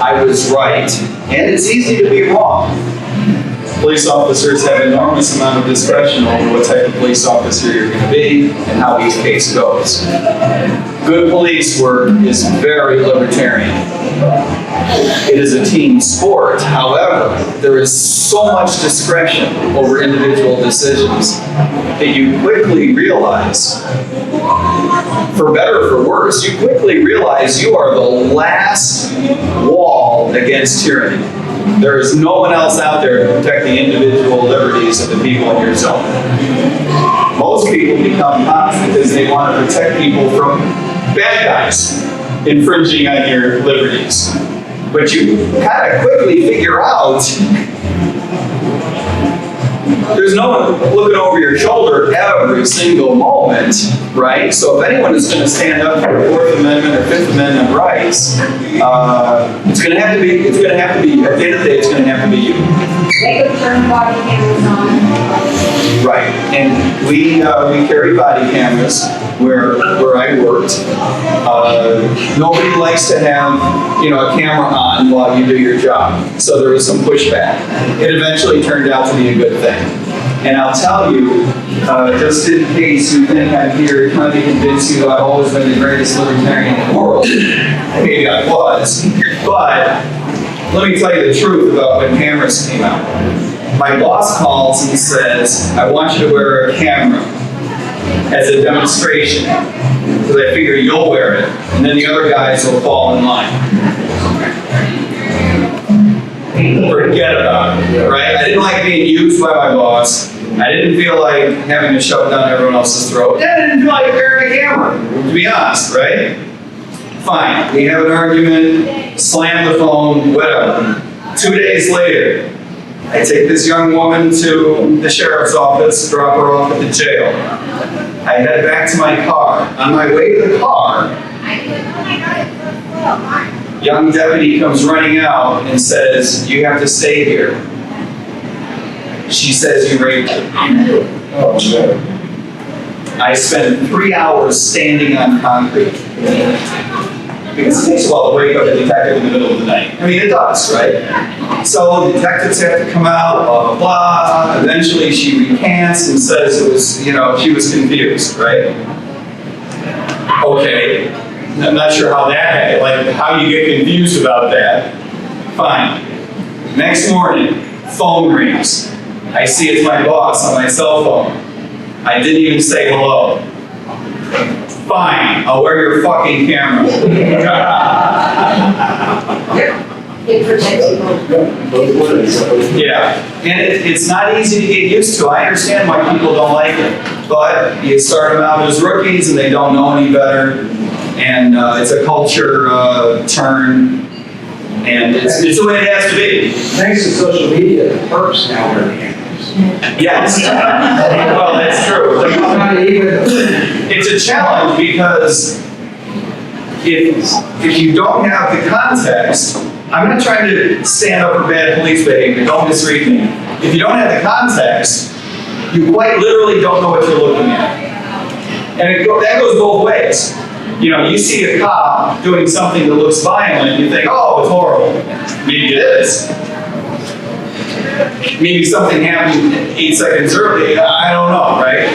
A: I was right, and it's easy to be wrong. Police officers have an enormous amount of discretion over what type of police officer you're going to be and how each case goes. Good police work is very libertarian. It is a team sport. However, there is so much discretion over individual decisions that you quickly realize, for better or for worse, you quickly realize you are the last wall against tyranny. There is no one else out there to protect the individual liberties of the people in your zone. Most people become cops because they want to protect people from bad guys infringing on your liberties. But you kind of quickly figure out there's no one looking over your shoulder every single moment, right? So if anyone is going to stand up for Fourth Amendment or Fifth Amendment rights, it's going to have to be, at the end of the day, it's going to have to be you.
B: They could turn body cameras on.
A: Right, and we carry body cameras where I worked. Nobody likes to have a camera on while you do your job, so there was some pushback. It eventually turned out to be a good thing. And I'll tell you, just in case you think I'm here trying to convince you I've always been the greatest libertarian in the world, maybe I was, but let me tell you the truth about when cameras came out. My boss calls and says, I want you to wear a camera as a demonstration, because I figure you'll wear it, and then the other guys will fall in line. Forget about it, right? I didn't like being used by my boss. I didn't feel like having to shove it down everyone else's throat. And I didn't feel like wearing a camera, to be honest, right? Fine, we have an argument, slam the phone, whatever. 2 days later, I take this young woman to the sheriff's office, drop her off at the jail. I head back to my car. On my way to the car, young deputy comes running out and says, you have to stay here. She says you raped her.
J: Oh, no.
A: I spent 3 hours standing on concrete. Because it takes a while to wake up a detective in the middle of the night. I mean, it does, right? So detectives have to come out, blah, blah, blah. Eventually she recants and says it was, she was confused, right? Okay. I'm not sure how that happened, how you get confused about that. Fine. Next morning, phone rings. I see it's my boss on my cell phone. I didn't even say hello. Fine, I'll wear your fucking camera.
B: It protects you.
A: Yeah, and it's not easy to get used to. I understand why people don't like it, but you start them out as rookies and they don't know any better, and it's a culture turn, and it's the way it has to be.
G: Thanks to social media, the perps now wear cameras.
A: Yes. Well, that's true. It's a challenge because if you don't have the context, I'm not trying to stand up for bad police behavior, don't misread me. If you don't have the context, you quite literally don't know what you're looking at. And that goes both ways. You know, you see a cop doing something that looks violent, you think, oh, it's horrible. Maybe it is. Maybe something happened 8 seconds early, I don't know, right?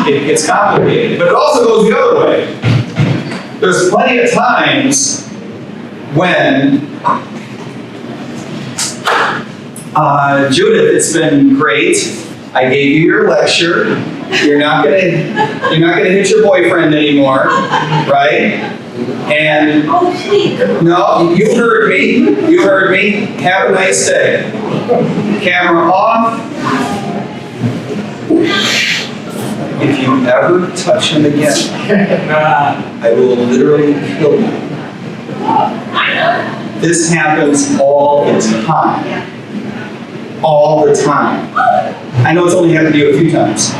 A: It gets complicated, but it also goes the other way. There's plenty of times when, Judith, it's been great. I gave you your lecture. You're not gonna hit your boyfriend anymore, right? And
E: Oh, please.
A: no, you heard me. You heard me. Have a nice day. Camera off. If you ever touch him again, I will literally kill you. This happens all the time. All the time. I know it's only happened to you a few times,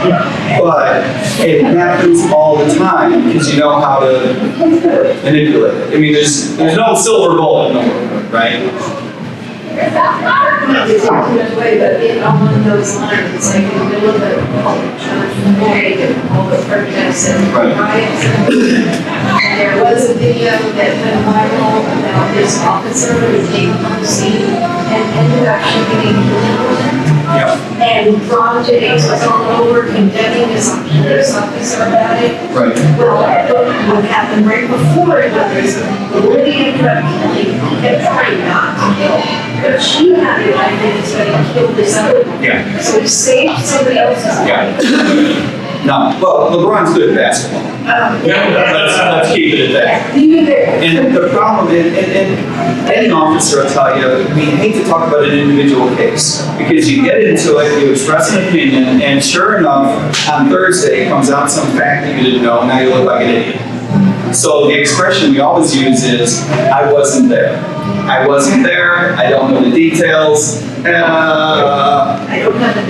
A: but it happens all the time because you know how to manipulate it. I mean, there's no silver bullet in the world, right?
E: Not to take too much away, but along those lines, like in the middle of the day, and all the protests and riots. And there was a video that went viral about this officer who came on the scene and ended up shooting a
A: Yep.
E: and Ron James was all over condemning this officer about it.
A: Right.
E: Well, what happened right before it was Lydia ended up killing, kept trying not to kill, but she had it, I think, so he killed this other one.
A: Yeah.
E: So he saved somebody else's life.
A: Yeah. No. Well, LeBron's good at basketball. Let's keep it at that.
E: Leave it there.
A: And the problem is, and any officer will tell you, we hate to talk about an individual case because you get into it, you express an opinion, and sure enough, on Thursday comes out some fact that you didn't know, now you look like an idiot. So the expression we always use is, I wasn't there. I wasn't there, I don't know the details.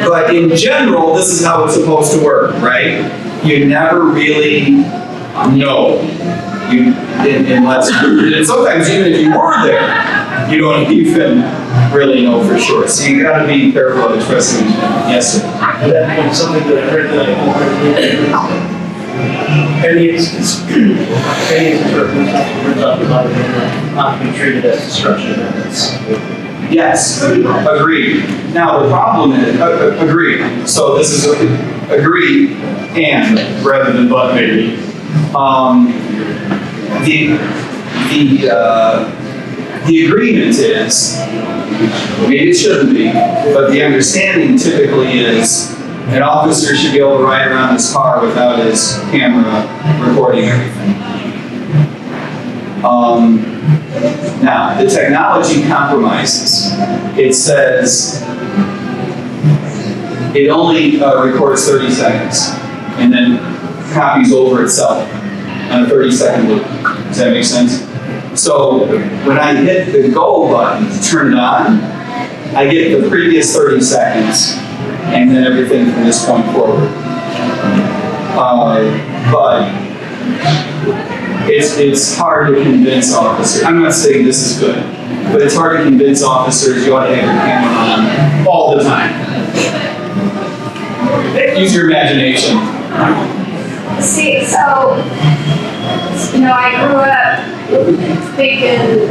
A: But in general, this is how it's supposed to work, right? You never really know. Unless, and sometimes even if you were there, you don't even really know for sure. So you gotta be careful of expressing. Yes, sir.
K: That's something that I heard that any instance where we're talking about it not be treated as destruction evidence.
A: Yes, agreed. Now the problem is, agreed. So this is agreed and rather than but maybe. The agreement is, maybe it shouldn't be, but the understanding typically is an officer should be able to ride around his car without his camera recording everything. Now, the technology compromises. It says it only records 30 seconds and then copies over itself on a 30-second loop. Does that make sense? So when I hit the go button to turn it on, I get the previous 30 seconds and then everything from this point forward. But it's hard to convince officers. I'm not saying this is good, but it's hard to convince officers you ought to have your camera on all the time. Use your imagination.
B: See, so, you know, I grew up thinking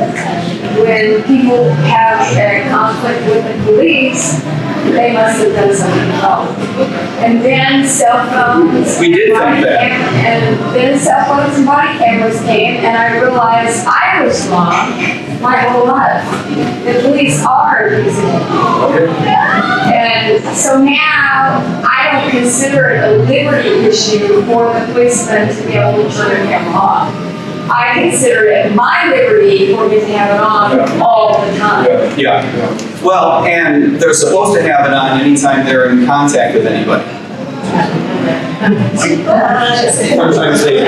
B: when people have a conflict with the police, they must have done something wrong. And then cell phones.
A: We did think that.
B: And then cell phones and body cameras came, and I realized I was wrong my whole life. The police are using it. And so now I don't consider it a liberty issue for the policeman to be able to turn their camera off. I consider it my liberty for me to have it on all the time.
A: Yeah. Well, and they're supposed to have it on anytime they're in contact with anybody. Sometimes they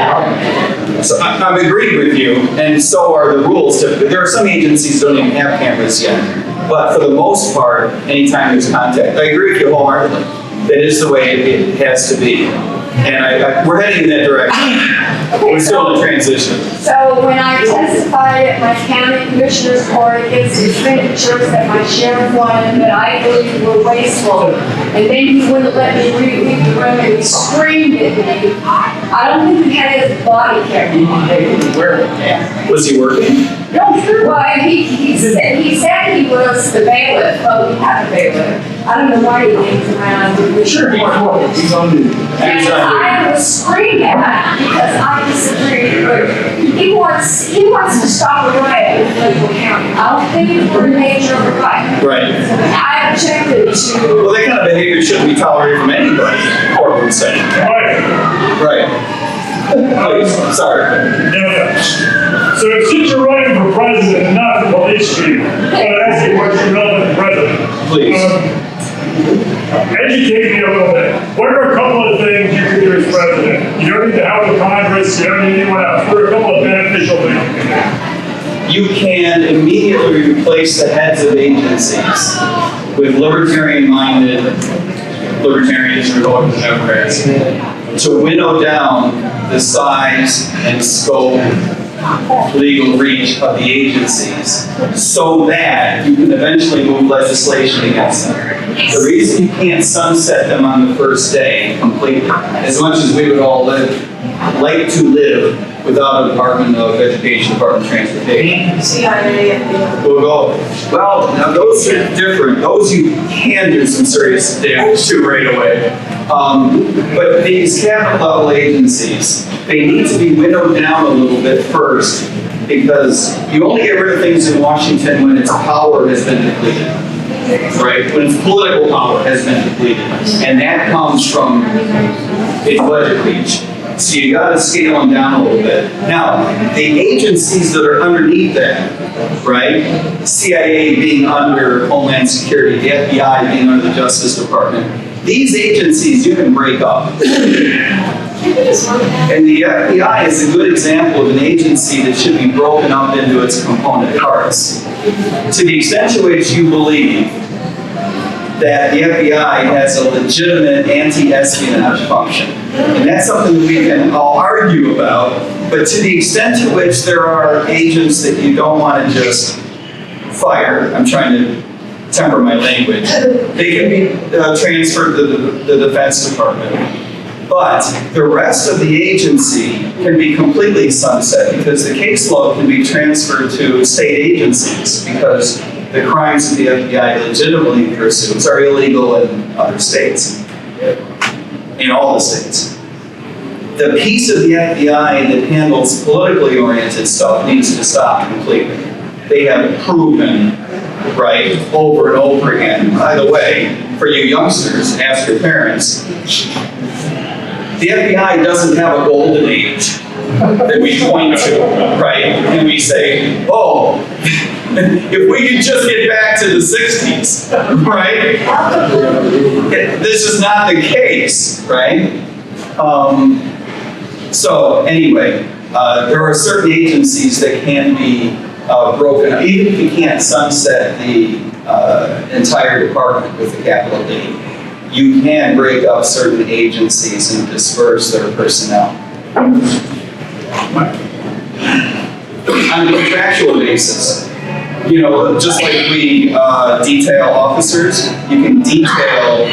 A: So I'm agreeing with you, and so are the rules. There are some agencies that don't even have cameras yet, but for the most part, anytime there's contact, I agree with you wholeheartedly. That is the way it has to be. And we're heading in that direction. We're still in transition.
B: So when I testified at my county commissioner's court against expenditures that my sheriff wanted that I believe were wasteful, and then he wouldn't let me leave the room and he screamed at me. I don't think he had his body body camera.
A: Was he working?
B: Well, he said he was the bailiff, but we have a bailiff. I don't know why he hangs around with
J: Sure, he's on duty.
B: And I was screaming at him because I disagree, but he wants to stop a riot in Lakewood County. I don't think it's for a major riot.
A: Right.
B: I objected to,
A: Well, that kind of behavior shouldn't be tolerated from anybody, court would say. Right. Please, sorry.
L: So since you're running for president and not the police chief, I'm going to ask you a question relevant to president.
A: Please.
L: Educate me a little bit. What are a couple of things you can do as president? You don't need the help of Congress, you don't need anyone else. What are a couple of beneficial things you can do?
A: You can immediately replace the heads of agencies with libertarian-minded libertarians or Republican Democrats to winnow down the size and scope, legal reach of the agencies so that you can eventually move legislation against them. The reason you can't sunset them on the first day completely, as much as we would all like to live without a Department of Education, Department of Transportation.
B: CIA.
A: Well, now those are different. Those you can do some serious damage to right away. But these cabinet level agencies, they need to be winnowed down a little bit first, because you only get rid of things in Washington when its power has been depleted, right? When its political power has been depleted. And that comes from its budget reach. So you got to scale them down a little bit. Now, the agencies that are underneath that, right? CIA being under Homeland Security, the FBI being under the Justice Department. These agencies you can break up. And the FBI is a good example of an agency that should be broken up into its component parts. To the extent to which you believe that the FBI has a legitimate anti-espionage function. And that's something that we can all argue about, but to the extent to which there are agents that you don't want to just fire, I'm trying to temper my language, they can be transferred to the Defense Department. But the rest of the agency can be completely sunset because the caseload can be transferred to state agencies because the crimes that the FBI legitimately pursues are illegal in other states, in all the states. The piece of the FBI that handles politically oriented stuff needs to stop completely. They have proven, right, over and over again. By the way, for you youngsters, ask your parents, the FBI doesn't have a golden age that we point to, right? And we say, oh, if we could just get back to the 60s, right? This is not the case, right? So anyway, there are certain agencies that can be broken up. Even if you can't sunset the entire department with a capital D, you can break up certain agencies and disperse their personnel. On a contractual basis, you know, just like we detail officers, you can detail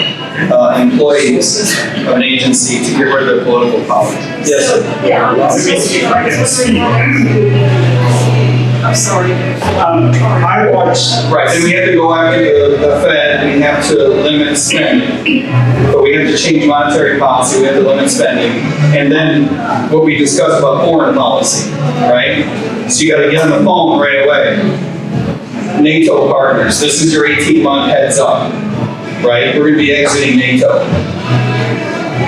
A: employees of an agency to get rid of their political power. Yes, sir.
B: I'm sorry.
C: I watched.
A: Right, and we have to go after the Fed, and we have to limit spending. But we have to change monetary policy, we have to limit spending. And then what we discussed about foreign policy, right? So you gotta get on the phone right away. NATO partners, this is your 18-month heads up, right? We're gonna be exiting NATO.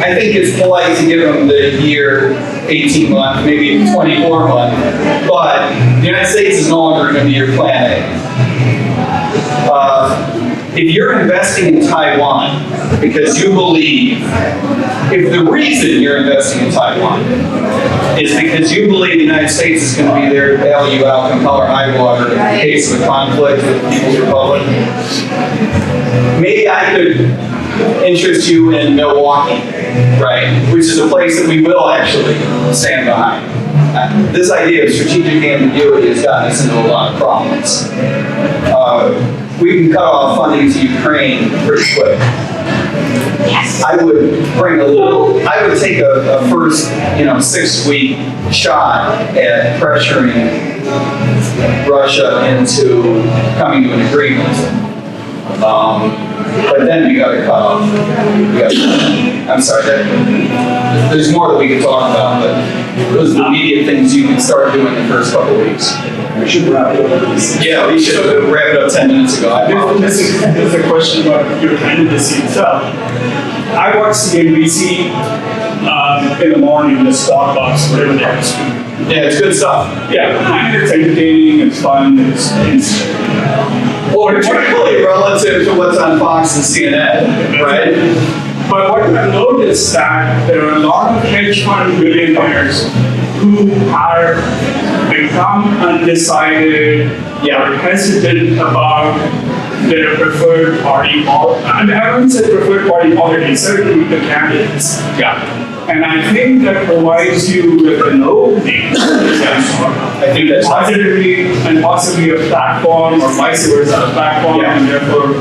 A: I think it's polite to give them the year, 18-month, maybe 24-month, but the United States is no longer going to be your plan A. If you're investing in Taiwan because you believe, if the reason you're investing in Taiwan is because you believe the United States is going to be there to bail you out, compel or high water in case of a conflict with the People's Republic, maybe I could interest you in Milwaukee, right? Which is a place that we will actually stand behind. This idea of strategic ambiguity has gotten us into a lot of problems. We can cut off funding to Ukraine pretty quick. I would I would take a first, 6-week shot at pressuring Russia into coming to an agreement. But then we got to cut off. I'm sorry, there's more that we could talk about, but those are the immediate things you can start doing the first couple of weeks.
J: We should wrap it up.
A: Yeah, we should have wrapped it up 10 minutes ago. I apologize.
C: There's a question about your candidacy itself. I watch CNBC in the morning, the Starbucks, whatever they have.
A: Yeah, it's good stuff.
C: Yeah, and it's entertaining, it's fun, it's
A: Well, particularly relative to what's on Fox and CNN, right?
C: But what I've noticed that there are a lot of hedge fund billionaires who are become undecided, or hesitant about their preferred party, I haven't said preferred party politics, certainly the candidates. And I think that provides you with an opening.
A: I think that's
C: positively and possibly a platform, or vice versa, a platform, and therefore,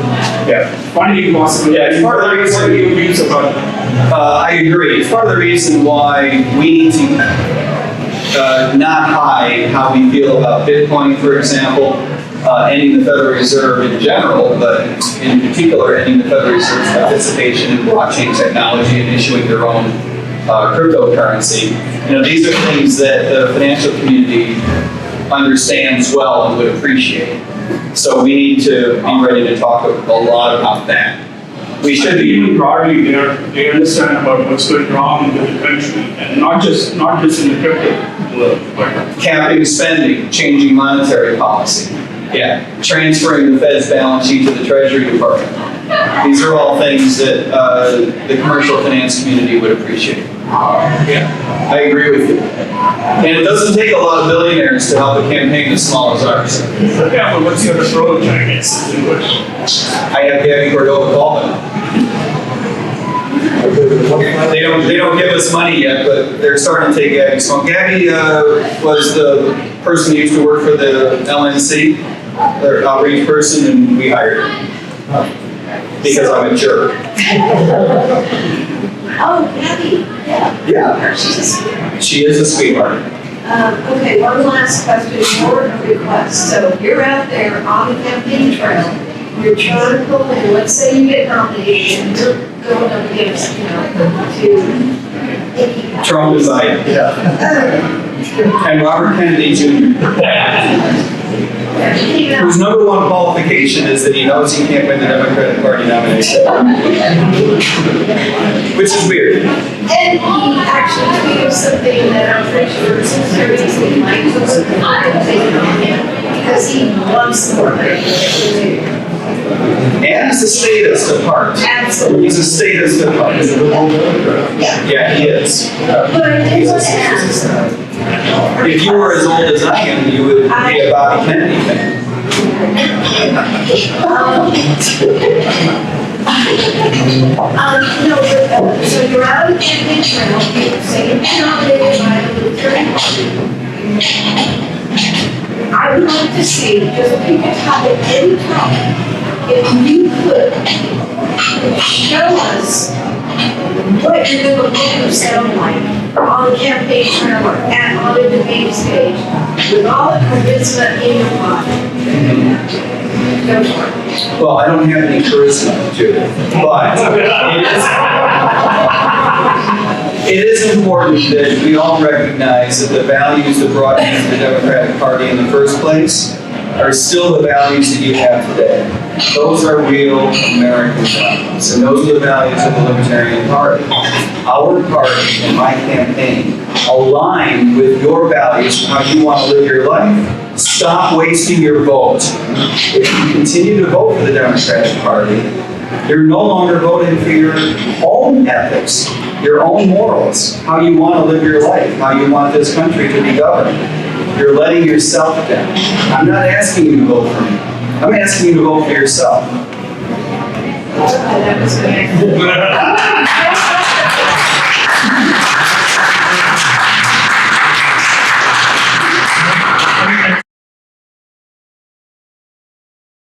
C: funding possibility.
A: Yeah, it's part of the reason.
C: What do you views about
A: I agree. It's part of the reason why we need to not hide how we feel about Bitcoin, for example, ending the Federal Reserve in general, but in particular, ending the Federal Reserve's participation in blockchain technology and issuing their own cryptocurrency. These are things that the financial community understands well and would appreciate. So we need to be ready to talk a lot about that. We should be.
C: even broadly, they understand about what's going wrong with the country, and not just in the crypto world, but
A: Capping spending, changing monetary policy. Transferring the Fed's balance sheet to the Treasury Department. These are all things that the commercial finance community would appreciate. I agree with you. And it doesn't take a lot of billionaires to help a campaign as small as ours.
C: but what's your approach, I guess, is the question.
A: I have Gabby Cordova call them. They don't give us money yet, but they're starting to take Gabby's phone. Gabby was the person who used to work for the LNC, their outreach person, and we hired her. Because I'm a jerk.
E: Oh, Gabby,
A: Yeah.
E: she's a sweetheart.
A: She is a sweetheart.
E: Okay, one last question, or a request. So you're out there on the campaign trail, you're trying to pull in, let's say you get nominated, and you're going up against, to
A: Trump is like, and Robert Kennedy Jr. Whose number one qualification is that he knows he can't win the Democratic Party nomination. Which is weird.
E: And he actually tweeted something that I'm pretty sure is serious, he might take it on him, because he loves the work.
A: And he's a statist at heart.
E: Absolutely.
A: He's a statist at heart. Yeah, he is.
E: But I did want to ask,
A: If you were as old as I am, you would be a Bobby Kennedy fan.
E: no, but, so you're out of the campaign trail, you're saying you're nominated by the Libertarian Party. I would like to see, just pick a topic, any topic, if you could show us what you're going to look and sound like on the campaign trail or on the debate stage with all the charisma in your body. Go for it.
A: Well, I don't have any charisma, Judith, but it is important that we all recognize that the values that brought you to the Democratic Party in the first place are still the values that you have today. Those are real American values, and those are the values of the Libertarian Party. Our party and my campaign align with your values and how you want to live your life. Stop wasting your vote. If you continue to vote for the Democratic Party, you're no longer voting for your own ethics, your own morals, how you want to live your life, how you want this country to be governed. You're letting yourself down. I'm not asking you to vote for me. I'm asking you to vote for yourself.
E: That was good.